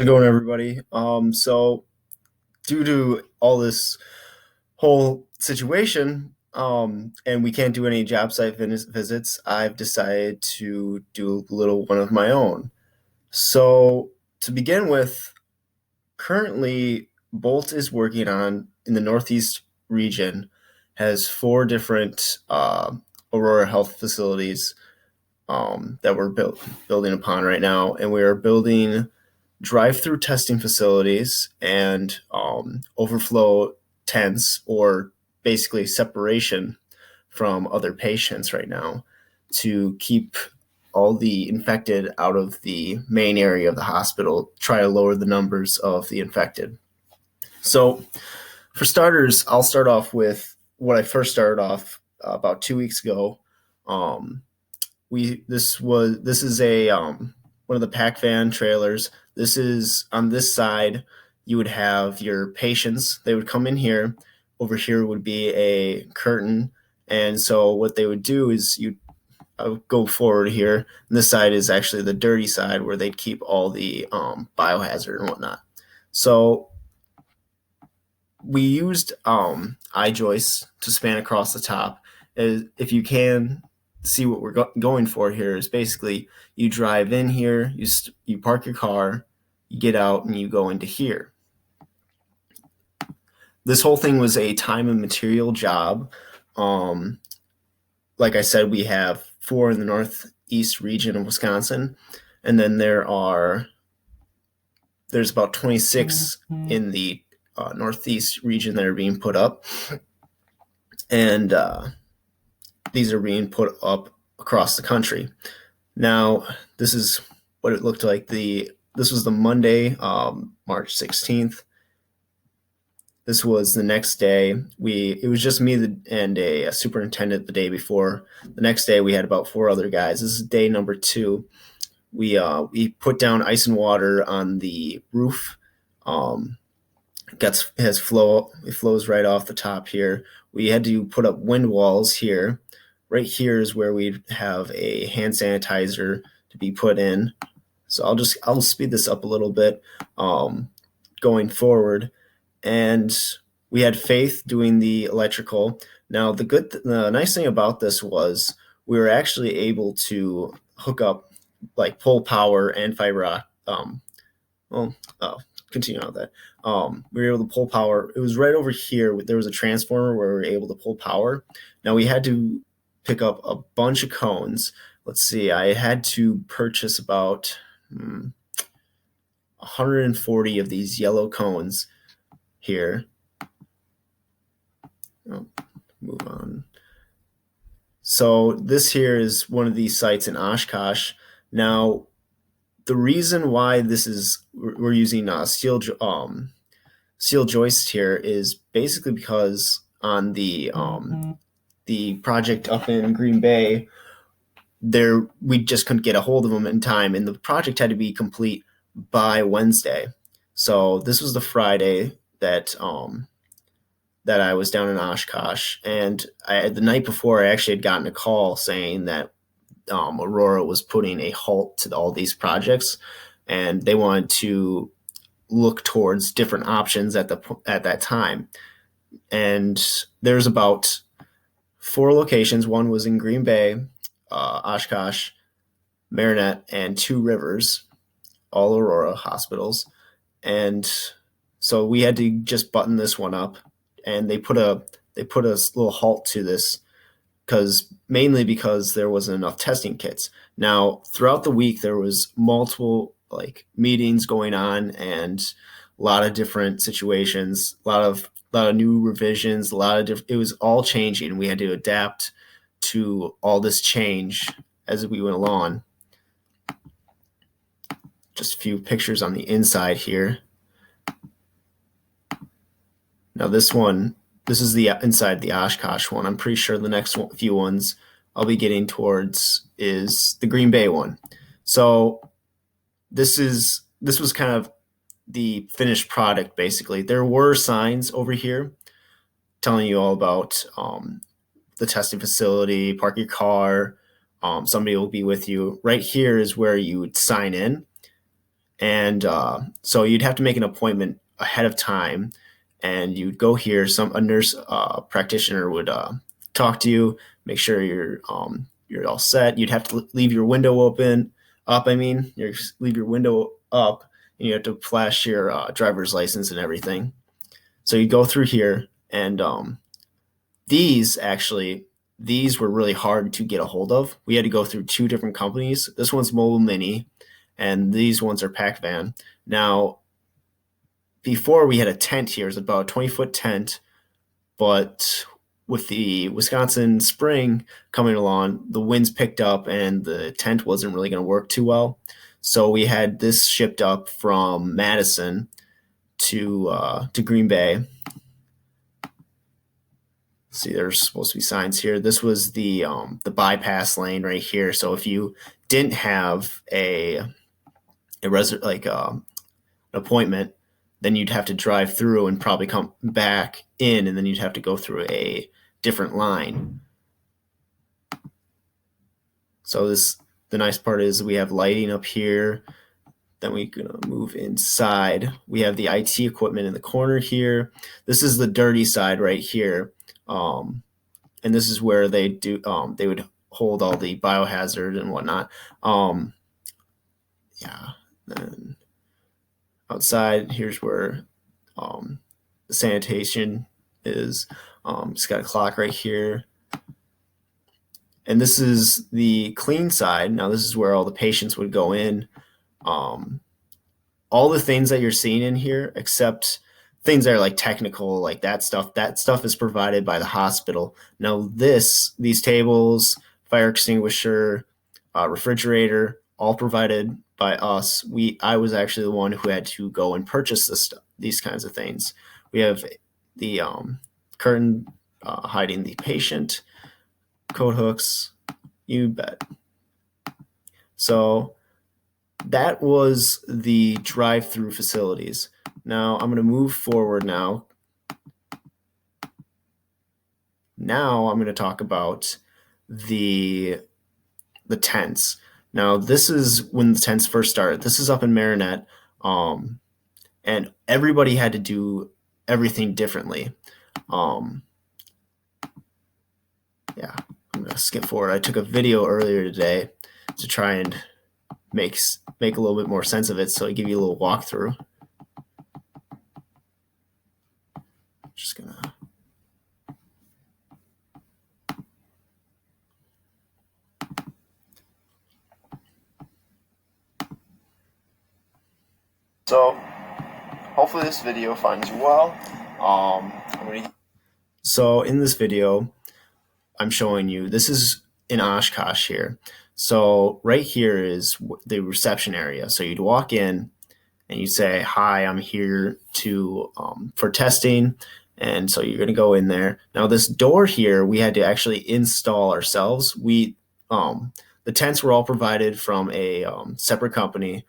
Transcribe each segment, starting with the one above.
How's it going, everybody? So due to all this whole situation, and we can't do any job site visits, I've decided to do a little one of my own. So to begin with, currently Boldt is working on in the Northeast region has four different Aurora Health facilities that we're building upon right now, and we are building drive-through testing facilities and overflow tents, or basically separation from other patients right now, to keep all the infected out of the main area of the hospital, try to lower the numbers of the infected. So for starters, I'll start off with what I first started off about 2 weeks ago. This is a one of the pack van trailers. This is on this side. You would have your patients. They would come in here. Over here would be a curtain, and so what they would do is I would go forward here. And this side is actually the dirty side where they'd keep all the biohazard and whatnot. So we used eye joists to span across the top. If you can see what we're going for here, is basically you drive in here, you park your car, you get out, and you go into here. This whole thing was a time and material job. Like I said, we have four in the northeast region of Wisconsin, and then there's about 26 in the northeast region that are being put up, and these are being put up across the country. Now, this is what it looked like. This was the Monday, March 16th. This was the next day. It was just me and a superintendent the day before. The next day, we had about four other guys. This is day number 2. We put down ice and water on the roof. It flows right off the top here. We had to put up wind walls here. Right here is where we'd have a hand sanitizer to be put in. So I'll speed this up a little bit going forward. And we had Faith doing the electrical. Now the nice thing about this was we were actually able to hook up like pole power and fiber. Continue on with that. We were able to pull power. It was right over here. There was a transformer where we were able to pull power. Now we had to pick up a bunch of cones. Let's see. I had to purchase about 140 of these yellow cones here. Move on. So this here is one of these sites in Oshkosh. Now, the reason why we're using steel joists here is basically because on the project up in Green Bay, we just couldn't get a hold of them in time, and the project had to be complete by Wednesday. So this was the Friday that I was down in Oshkosh, and the night before I actually had gotten a call saying that Aurora was putting a halt to all these projects, and they wanted to look towards different options at that time. And there's about 4 locations. One was in Green Bay, Oshkosh, Marinette, and Two Rivers, all Aurora hospitals. And so we had to just button this one up, and they put a little halt to this mainly because there wasn't enough testing kits. Now, throughout the week, there was multiple meetings going on and a lot of different situations, a lot of new revisions, it was all changing. We had to adapt to all this change as we went along. Just a few pictures on the inside here. Now this is the inside the Oshkosh one. I'm pretty sure the next few ones I'll be getting towards is the Green Bay one. So this was kind of the finished product, basically. There were signs over here telling you all about the testing facility, park your car, somebody will be with you. Right here is where you would sign in. And so you'd have to make an appointment ahead of time, and you'd go here. A nurse practitioner would talk to you, make sure you're all set. You'd have to leave your window up. Leave your window up, and you have to flash your driver's license and everything. So you go through here, and these were really hard to get a hold of. We had to go through two different companies. This one's Mobile Mini, and these ones are Pack Van. Now, before we had a tent here, it was about a 20-foot tent, but with the Wisconsin spring coming along, the winds picked up and the tent wasn't really going to work too well. So we had this shipped up from Madison to Green Bay. See, there's supposed to be signs here. This was the bypass lane right here. So if you didn't have an appointment, then you'd have to drive through and probably come back in, and then you'd have to go through a different line. So the nice part is we have lighting up here. Then we're going to move inside. We have the IT equipment in the corner here. This is the dirty side right here. And this is where they would hold all the biohazard and whatnot. Then outside, here's where the sanitation is. It's got a clock right here. And this is the clean side. Now this is where all the patients would go in. All the things that you're seeing in here, except things that are like technical, like that stuff is provided by the hospital. Now these tables, fire extinguisher, refrigerator, all provided by us. I was actually the one who had to go and purchase these kinds of things. We have the curtain hiding the patient, coat hooks, you bet. So that was the drive-through facilities. Now I'm going to move forward now. Now I'm going to talk about the tents. Now this is when the tents first started. This is up in Marinette, and everybody had to do everything differently. Yeah, I'm going to skip forward. I took a video earlier today to try and make a little bit more sense of it, so I give you a little walkthrough. Just gonna so hopefully this video finds you well. So in this video, I'm showing you, this is in Oshkosh here. So right here is the reception area. So you'd walk in and you'd say, "Hi, I'm here for testing." And so you're going to go in there. Now this door here, we had to actually install ourselves. The tents were all provided from a separate company.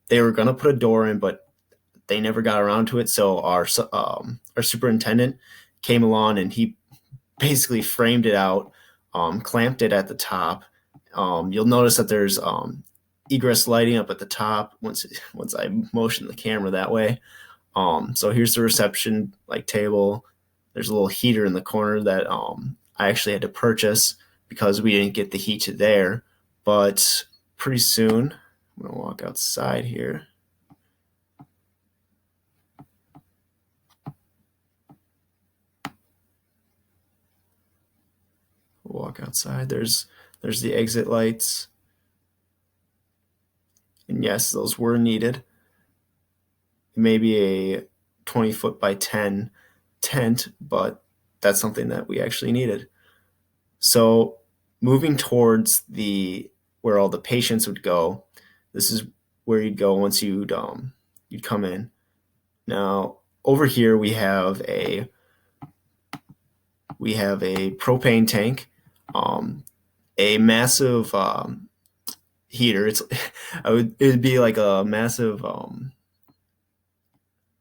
They were going to put a door in, but they never got around to it. So our superintendent came along and he basically framed it out, clamped it at the top. You'll notice that there's egress lighting up at the top once I motion the camera that way. So here's the reception table. There's a little heater in the corner that I actually had to purchase because we didn't get the heat to there. But pretty soon, I'm gonna walk outside here. Walk outside. There's the exit lights. And yes, those were needed. It may be a 20-foot by 10 tent, but that's something that we actually needed. So moving towards where all the patients would go, this is where you'd go once you'd come in. Now over here we have a propane tank, a massive heater. It would be like a massive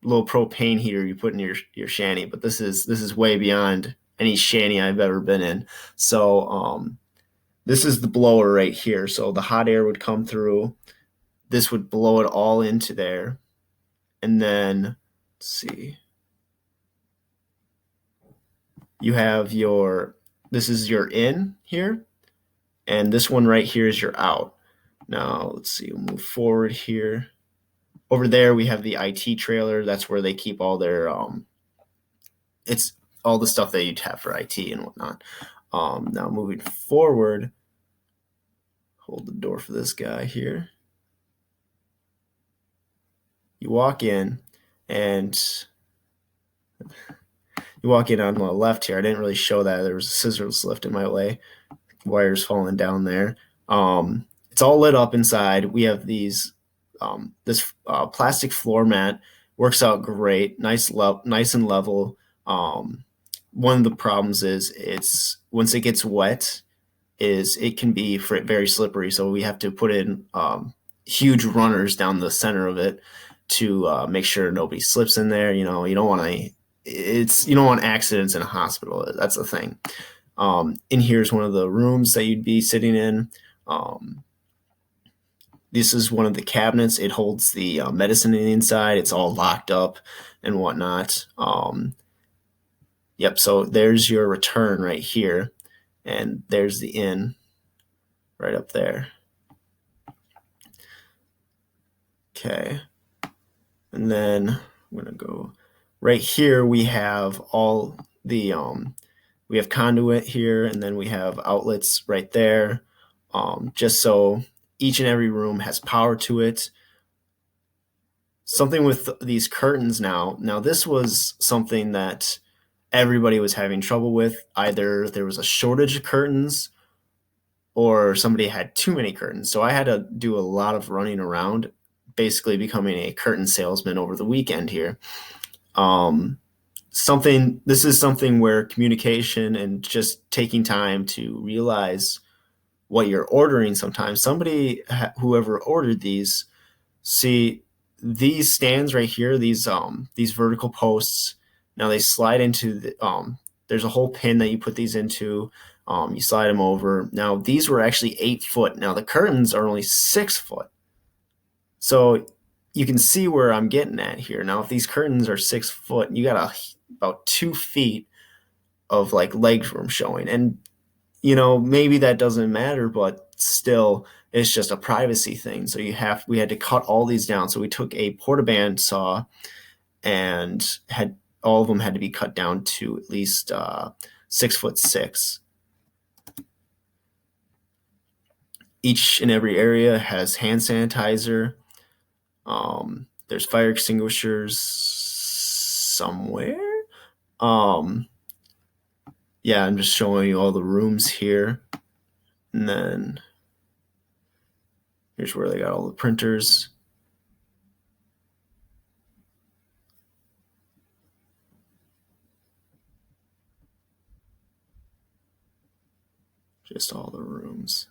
little propane heater you put in your shanty, but this is way beyond any shanty I've ever been in. So this is the blower right here. So the hot air would come through this would blow it all into there. And then, let's see, you have this is your in here, and this one right here is your out. Now, let's see, we'll move forward here. Over there, we have the IT trailer. That's where they keep all their, it's all the stuff that you'd have for IT and whatnot. Now, moving forward, hold the door for this guy here. You walk in, and you walk in on the left here. I didn't really show that. There was a scissors lift in my way. Wires falling down there. It's all lit up inside. We have this plastic floor mat. Works out great. Nice and level. One of the problems is once it gets wet, it can be very slippery. So we have to put in huge runners down the center of it to make sure nobody slips in there. You don't want accidents in a hospital. That's the thing. In here's one of the rooms that you'd be sitting in. This is one of the cabinets. It holds the medicine in the inside. It's all locked up and whatnot. Yep, so there's your return right here. And there's the in right up there. Okay. And then I'm going to go right here. We have all the, we have conduit here, and then we have outlets right there. Just so each and every room has power to it. Something with these curtains now. Now, this was something that everybody was having trouble with. Either there was a shortage of curtains or somebody had too many curtains. So I had to do a lot of running around, basically becoming a curtain salesman over the weekend here. This is something where communication and just taking time to realize what you're ordering. Sometimes whoever ordered these, see these stands right here, these vertical posts. Now they slide into there's a whole pin that you put these into. You slide them over. Now these were actually 8 foot. Now the curtains are only 6 foot. So you can see where I'm getting at here. Now, if these curtains are 6 foot, you got about 2 feet of leg room showing. And, maybe that doesn't matter, but still it's just a privacy thing. So we had to cut all these down. So we took a portaband saw and all of them had to be cut down to at least 6'6". Each and every area has hand sanitizer. There's fire extinguishers somewhere. Yeah, I'm just showing you all the rooms here. And then here's where they got all the printers. Just all the rooms.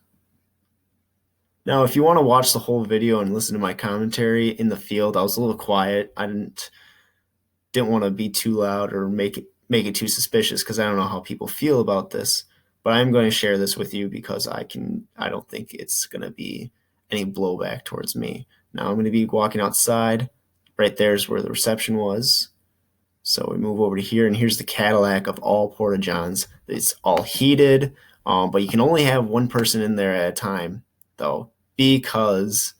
Now, if you want to watch the whole video and listen to my commentary in the field, I was a little quiet. I didn't want to be too loud or make it too suspicious, because I don't know how people feel about this. But I'm going to share this with you because I don't think it's going to be any blowback towards me. Now I'm going to be walking outside. Right there's where the reception was. So we move over to here, and here's the Cadillac of all Porta-Johns. It's all heated, but you can only have one person in there at a time, though, because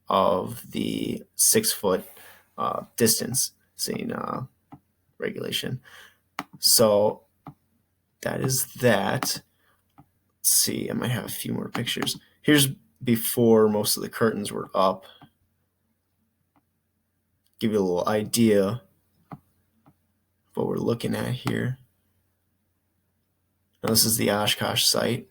of the 6 foot distancing regulation. So that is that. Let's see, I might have a few more pictures. Here's before most of the curtains were up. Give you a little idea of what we're looking at here. Now, this is the Oshkosh site.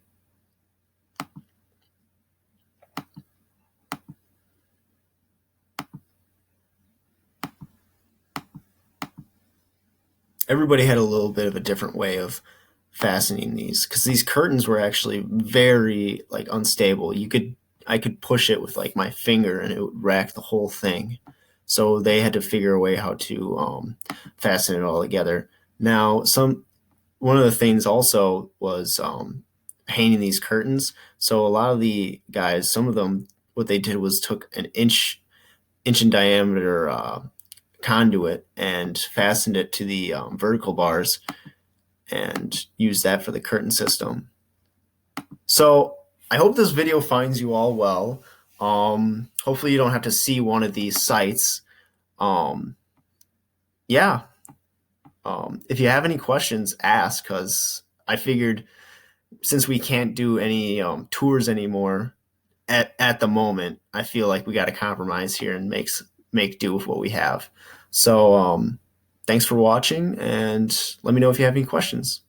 Everybody had a little bit of a different way of fastening these, because these curtains were actually very unstable. I could push it with my finger and it would rack the whole thing. So they had to figure a way how to fasten it all together. Now, one of the things also was painting these curtains. So a lot of the guys, some of them what they did was took an inch in diameter conduit and fastened it to the vertical bars and used that for the curtain system. So I hope this video finds you all well. Hopefully you don't have to see one of these sites. Yeah. If you have any questions, ask, because I figured since we can't do any tours anymore at the moment, I feel like we got to compromise here and make do with what we have. So thanks for watching, and let me know if you have any questions.